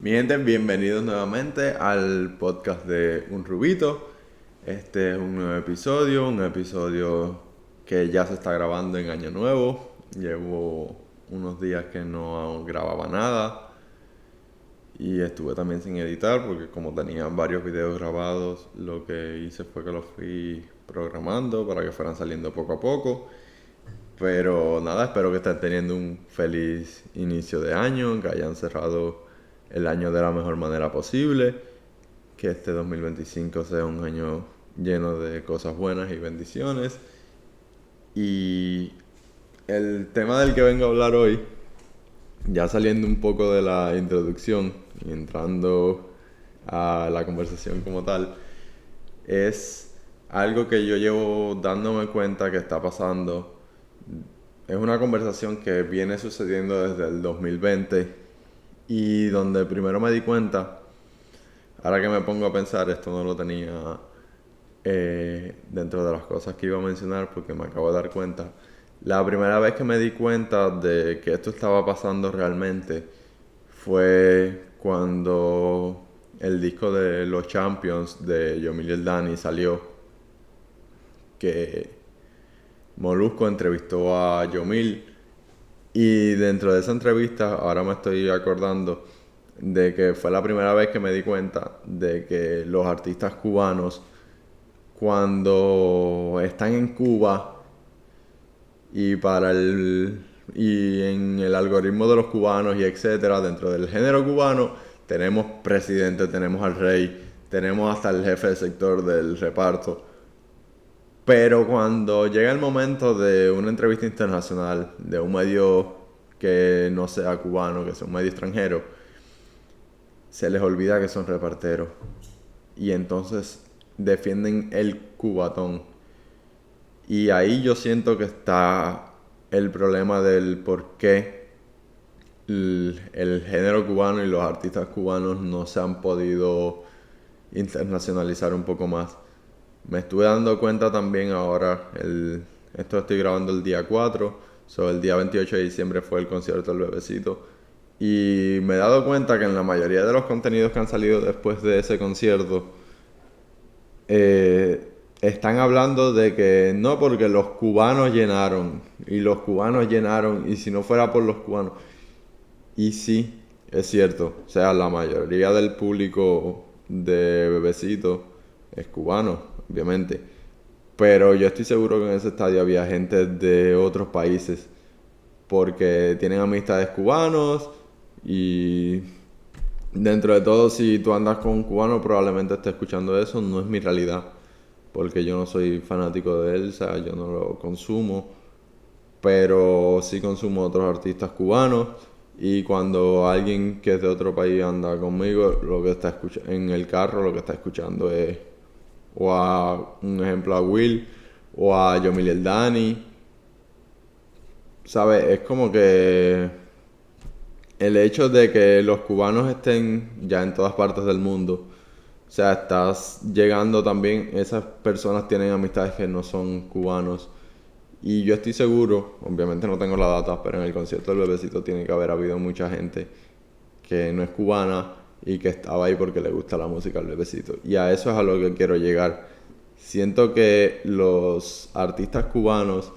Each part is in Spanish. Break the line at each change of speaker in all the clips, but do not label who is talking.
Mi gente, bienvenidos nuevamente al podcast de Un Rubito. Este es un episodio que ya se está grabando en Año Nuevo. Llevo unos días que no grababa nada y estuve también sin editar porque como tenía varios videos grabados, lo que hice fue que los fui programando para que fueran saliendo poco a poco. Pero nada, espero que estén teniendo un feliz inicio de año, que hayan cerrado el año de la mejor manera posible, que este 2025 sea un año lleno de cosas buenas y bendiciones. Y el tema del que vengo a hablar hoy, ya saliendo un poco de la introducción y entrando a la conversación como tal, es algo que yo llevo dándome cuenta que está pasando. Es una conversación que viene sucediendo desde el 2020 y donde primero me di cuenta, ahora que me pongo a pensar, esto no lo tenía dentro de las cosas que iba a mencionar porque me acabo de dar cuenta. La primera vez que me di cuenta de que esto estaba pasando realmente fue cuando el disco de Los Champions de Yomil y el Dani salió, que Molusco entrevistó a Yomil y dentro de esa entrevista ahora me estoy acordando de que fue la primera vez que me di cuenta de que los artistas cubanos cuando están en Cuba y en el algoritmo de los cubanos y etcétera, dentro del género cubano tenemos presidente, tenemos al rey, tenemos hasta el jefe de sector del reparto. Pero cuando llega el momento de una entrevista internacional, de un medio que no sea cubano, que sea un medio extranjero, se les olvida que son reparteros. Y entonces defienden el cubatón. Y ahí yo siento que está el problema del por qué el género cubano y los artistas cubanos no se han podido internacionalizar un poco más. Me estuve dando cuenta también ahora, esto estoy grabando el día 4, el día 28 de diciembre fue el concierto del Bebecito. Y me he dado cuenta que en la mayoría de los contenidos que han salido después de ese concierto, están hablando de que no porque los cubanos llenaron, y los cubanos llenaron, y si no fuera por los cubanos. Y sí, es cierto, o sea, la mayoría del público de Bebecito es cubano, obviamente. Pero yo estoy seguro que en ese estadio había gente de otros países porque tienen amistades cubanos y dentro de todo si tú andas con un cubano probablemente estés escuchando eso, no es mi realidad porque yo no soy fanático de él, o sea, yo no lo consumo, pero sí consumo otros artistas cubanos y cuando alguien que es de otro país anda conmigo, lo que está escuchando en el carro, lo que está escuchando es o a un ejemplo a Will o a Yomil el Dani, ¿sabes? Es como que el hecho de que los cubanos estén ya en todas partes del mundo, o sea, estás llegando también, esas personas tienen amistades que no son cubanos. Y yo estoy seguro, obviamente no tengo la data, pero en el concierto del Bebecito tiene que haber habido mucha gente que no es cubana y que estaba ahí porque le gusta la música del Bebecito. Y a eso es a lo que quiero llegar. Siento que los artistas cubanos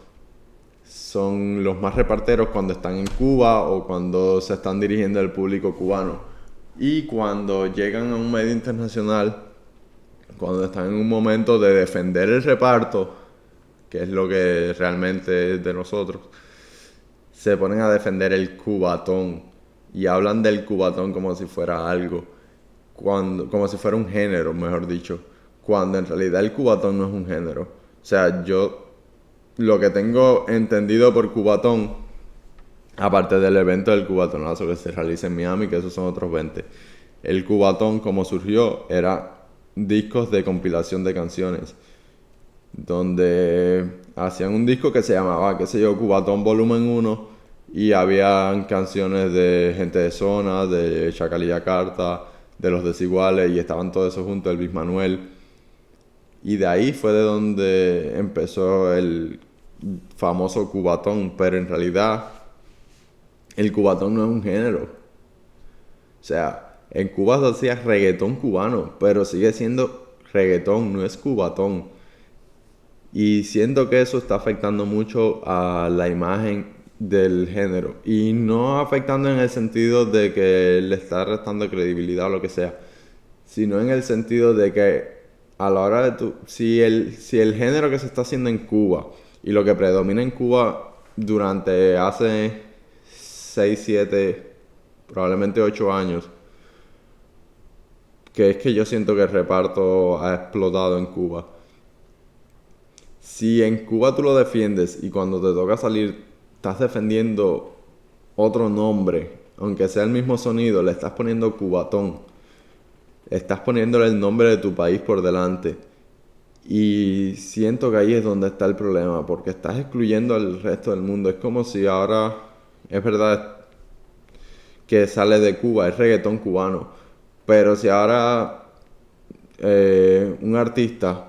son los más reparteros cuando están en Cuba o cuando se están dirigiendo al público cubano. Y cuando llegan a un medio internacional, cuando están en un momento de defender el reparto, que es lo que realmente es de nosotros, se ponen a defender el cubatón y hablan del cubatón como si fuera algo, como si fuera un género, mejor dicho, cuando en realidad el cubatón no es un género. O sea, yo lo que tengo entendido por cubatón, aparte del evento del cubatonazo que se realiza en Miami, que esos son otros 20, el cubatón como surgió era discos de compilación de canciones donde hacían un disco que se llamaba, qué sé yo, Cubatón Volumen 1 y habían canciones de Gente de Zona, de Chacal y Yakarta, de Los Desiguales y estaban todos esos juntos, Elvis Manuel. Y de ahí fue de donde empezó el famoso cubatón, pero en realidad el cubatón no es un género. O sea, En Cuba se hacía reggaetón cubano, pero sigue siendo reggaetón, no es cubatón. Y siento que eso está afectando mucho a la imagen del género. Y no afectando en el sentido de que le está restando credibilidad o lo que sea, sino en el sentido de que a la hora de tu... Si el género que se está haciendo en Cuba y lo que predomina en Cuba durante hace 6 7 probablemente 8 años, que es que yo siento que el reparto ha explotado en Cuba. Si en Cuba tú lo defiendes y cuando te toca salir estás defendiendo otro nombre, aunque sea el mismo sonido, le estás poniendo cubatón, estás poniéndole el nombre de tu país por delante. Y siento que ahí es donde está el problema, porque estás excluyendo al resto del mundo. Es como si ahora, es verdad que sale de Cuba, es reggaetón cubano, pero si ahora un artista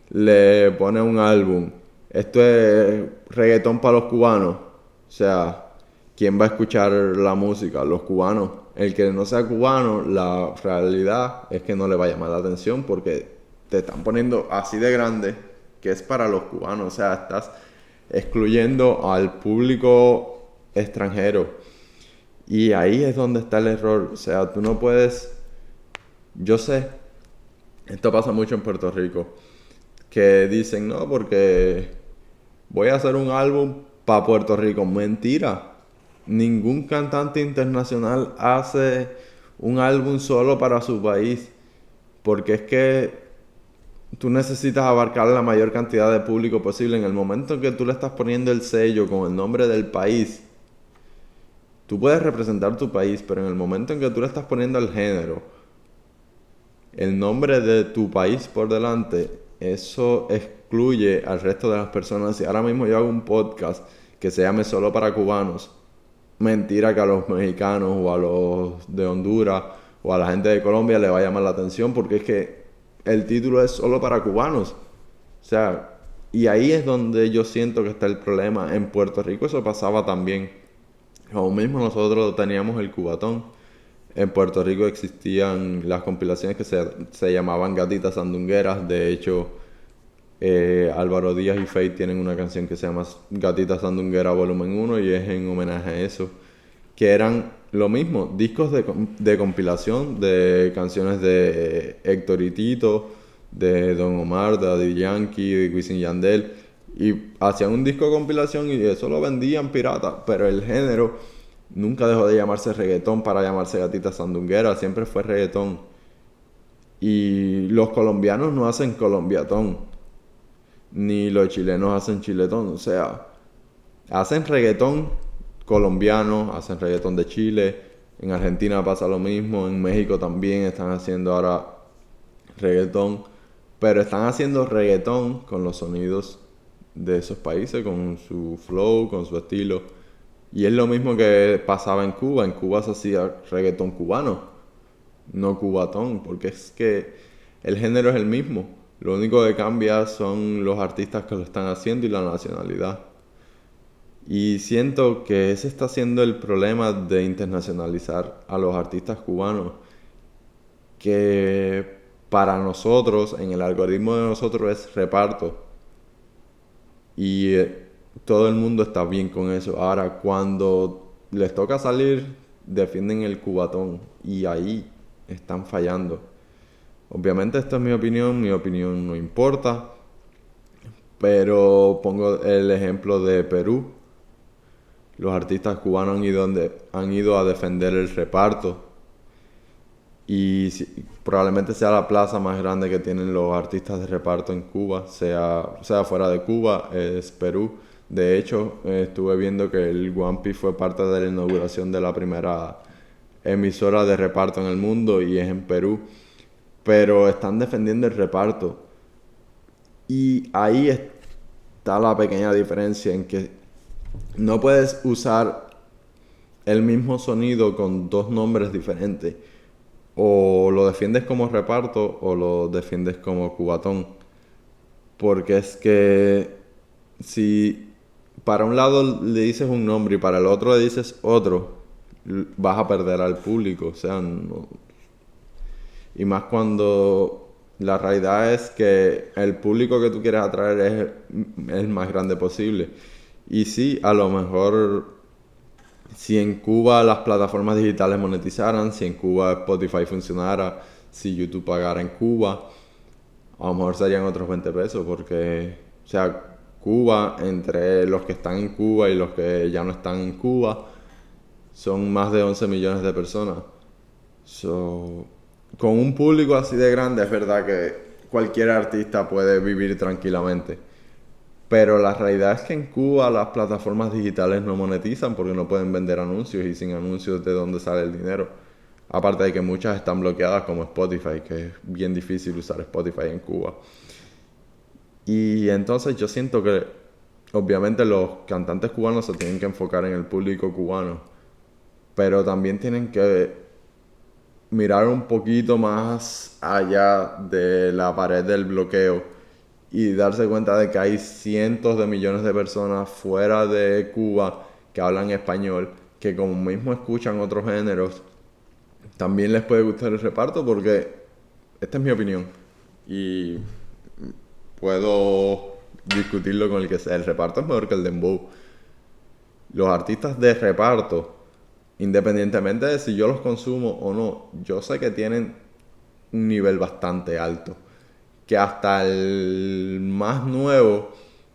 le pone un álbum, esto es reggaetón para los cubanos, o sea, ¿quién va a escuchar la música? Los cubanos. El que no sea cubano, la realidad es que no le va a llamar la atención porque te están poniendo así de grande que es para los cubanos, o sea, estás excluyendo al público extranjero. Y ahí es donde está el error, o sea, tú no puedes, yo sé, esto pasa mucho en Puerto Rico, que dicen, no, porque voy a hacer un álbum para Puerto Rico. Mentira. Ningún cantante internacional hace un álbum solo para su país. Porque es que tú necesitas abarcar la mayor cantidad de público posible. En el momento en que tú le estás poniendo el sello con el nombre del país, tú puedes representar tu país, pero en el momento en que tú le estás poniendo el género, el nombre de tu país por delante, eso excluye al resto de las personas. Si ahora mismo yo hago un podcast que se llame Solo para Cubanos, mentira que a los mexicanos o a los de Honduras o a la gente de Colombia le va a llamar la atención porque es que el título es Solo para Cubanos. O sea, y ahí es donde yo siento que está el problema. En Puerto Rico eso pasaba también. Aún mismo nosotros teníamos el cubatón. En Puerto Rico existían las compilaciones que se llamaban Gatitas Sandungueras. De hecho, Álvaro Díaz y Feid tienen una canción que se llama Gatitas Sandunguera Volumen 1 y es en homenaje a eso. Que eran lo mismo, discos de compilación de canciones de Héctor y Tito, de Don Omar, de Daddy Yankee, de Wisin y Yandel. Y hacían un disco de compilación y eso lo vendían pirata, pero el género nunca dejó de llamarse reggaetón para llamarse Gatita Sandunguera, siempre fue reggaetón. Y los colombianos no hacen colombiatón, ni los chilenos hacen chiletón, o sea, hacen reggaetón colombiano, hacen reggaetón de Chile, en Argentina pasa lo mismo, en México también están haciendo ahora reggaetón, pero están haciendo reggaetón con los sonidos de esos países, con su flow, con su estilo. Y es lo mismo que pasaba en Cuba. En Cuba se hacía reggaetón cubano, no cubatón, porque es que el género es el mismo. Lo único que cambia son los artistas que lo están haciendo y la nacionalidad. Y siento que ese está siendo el problema de internacionalizar a los artistas cubanos, que para nosotros, en el algoritmo de nosotros es reparto. Y todo el mundo está bien con eso. Ahora, cuando les toca salir, defienden el cubatón y ahí están fallando. Obviamente esta es mi opinión no importa, pero pongo el ejemplo de Perú. Los artistas cubanos han ido a defender el reparto y probablemente sea la plaza más grande que tienen los artistas de reparto en Cuba, sea fuera de Cuba, es Perú. De hecho, estuve viendo que el Guampi fue parte de la inauguración de la primera emisora de reparto en el mundo y es en Perú. Pero están defendiendo el reparto. Y ahí está la pequeña diferencia en que no puedes usar el mismo sonido con dos nombres diferentes. O lo defiendes como reparto o lo defiendes como cubatón. Porque es que si para un lado le dices un nombre y para el otro le dices otro, vas a perder al público. O sea, no, Y más cuando la realidad es que el público que tú quieres atraer es el más grande posible. Y sí, a lo mejor si en Cuba las plataformas digitales monetizaran, si en Cuba Spotify funcionara, si YouTube pagara en Cuba, a lo mejor serían otros 20 pesos, porque, o sea, Cuba, entre los que están en Cuba y los que ya no están en Cuba, son más de 11 millones de personas. So, con un público así de grande, es verdad que cualquier artista puede vivir tranquilamente. Pero la realidad es que en Cuba las plataformas digitales no monetizan porque no pueden vender anuncios y sin anuncios de dónde sale el dinero. Aparte de que muchas están bloqueadas como Spotify, que es bien difícil usar Spotify en Cuba. Y entonces yo siento que obviamente los cantantes cubanos se tienen que enfocar en el público cubano, pero también tienen que mirar un poquito más allá de la pared del bloqueo y darse cuenta de que hay cientos de millones de personas fuera de Cuba que hablan español, que como mismo escuchan otros géneros, también les puede gustar el reparto porque esta es mi opinión y puedo discutirlo con el que sea. El reparto es mejor que el dembow. Los artistas de reparto, independientemente de si yo los consumo o no, yo sé que tienen un nivel bastante alto. Que hasta el más nuevo,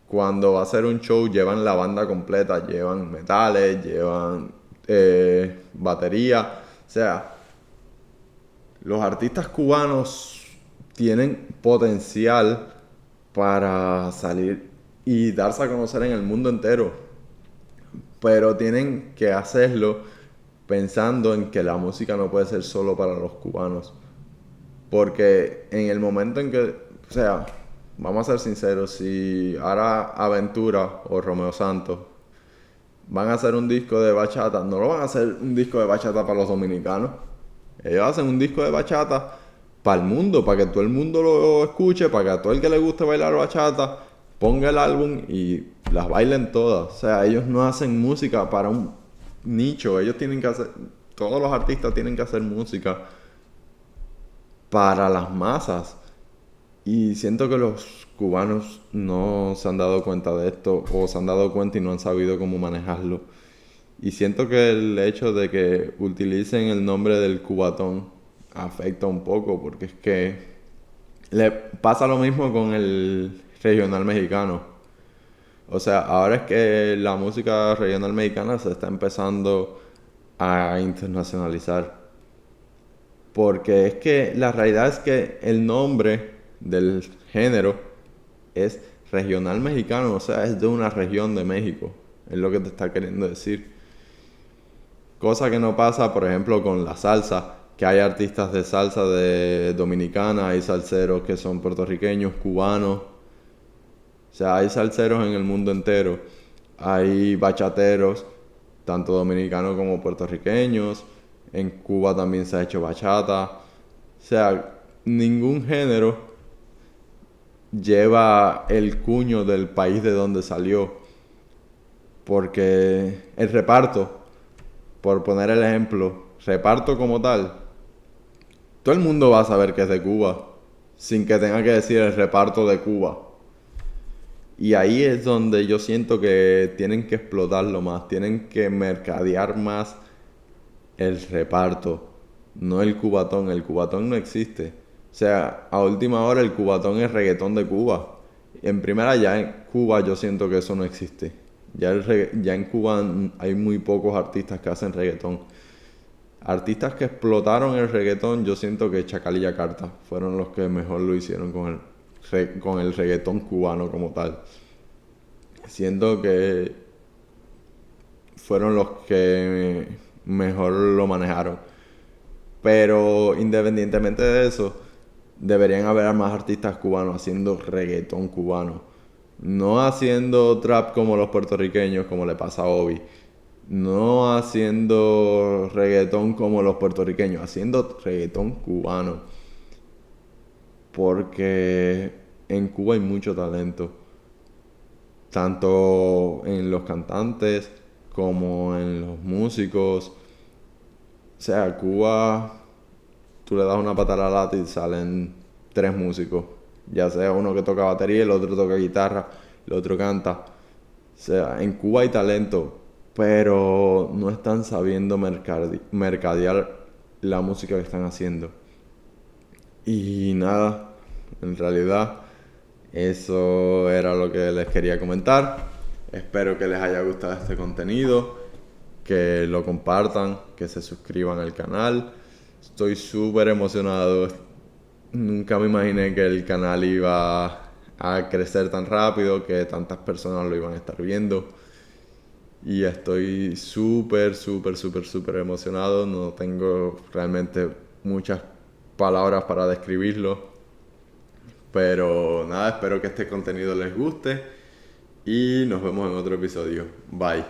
cuando va a hacer un show, llevan la banda completa, llevan metales, llevan batería. O sea, los artistas cubanos tienen potencial para salir y darse a conocer en el mundo entero, pero tienen que hacerlo pensando en que la música no puede ser solo para los cubanos. Porque en el momento en que, o sea, vamos a ser sinceros, si ahora Aventura o Romeo Santos van a hacer un disco de bachata, no lo van a hacer un disco de bachata para los dominicanos. Ellos hacen un disco de bachata para el mundo, para que todo el mundo lo escuche, para que a todo el que le guste bailar bachata ponga el álbum y las bailen todas. O sea, ellos no hacen música para un nicho, ellos tienen que hacer, todos los artistas tienen que hacer música para las masas. Y siento que los cubanos no se han dado cuenta de esto o se han dado cuenta y no han sabido cómo manejarlo. Y siento que el hecho de que utilicen el nombre del cubatón afecta un poco porque es que le pasa lo mismo con el regional mexicano. O sea, ahora es que la música regional mexicana se está empezando a internacionalizar. Porque es que la realidad es que el nombre del género es regional mexicano, o sea, es de una región de México, es lo que te está queriendo decir. Cosa que no pasa, por ejemplo, con la salsa, que hay artistas de salsa de dominicana, hay salseros que son puertorriqueños, cubanos, o sea, hay salseros en el mundo entero, hay bachateros, tanto dominicanos como puertorriqueños, en Cuba también se ha hecho bachata, o sea, ningún género lleva el cuño del país de donde salió, porque el reparto, por poner el ejemplo, reparto como tal, todo el mundo va a saber que es de Cuba, sin que tenga que decir el reparto de Cuba. Y ahí es donde yo siento que tienen que explotarlo más, tienen que mercadear más el reparto, no el cubatón no existe. O sea, a última hora el cubatón es reggaetón de Cuba. En primera ya en Cuba yo siento que eso no existe. Ya en Cuba hay muy pocos artistas que hacen reggaetón. Artistas que explotaron el reggaetón, yo siento que Chacal y Yakarta fueron los que mejor lo hicieron con el reggaetón cubano como tal. Siento que fueron los que mejor lo manejaron. Pero independientemente de eso, deberían haber más artistas cubanos haciendo reggaetón cubano. No haciendo trap como los puertorriqueños, como le pasa a Obi. No haciendo reggaetón como los puertorriqueños, haciendo reggaetón cubano. Porque en Cuba hay mucho talento. Tanto en los cantantes como en los músicos. O sea, Cuba tú le das una pata a la lata y salen 3 músicos. Ya sea uno que toca batería, el otro toca guitarra, el otro canta. O sea, en Cuba hay talento, pero no están sabiendo mercadear la música que están haciendo. Y nada, en realidad eso era lo que les quería comentar. Espero que les haya gustado este contenido, que lo compartan, que se suscriban al canal. Estoy súper emocionado. Nunca me imaginé que el canal iba a crecer tan rápido, que tantas personas lo iban a estar viendo. Y estoy súper, súper, súper, súper emocionado. No tengo realmente muchas palabras para describirlo. Pero nada, espero que este contenido les guste. Y nos vemos en otro episodio. Bye.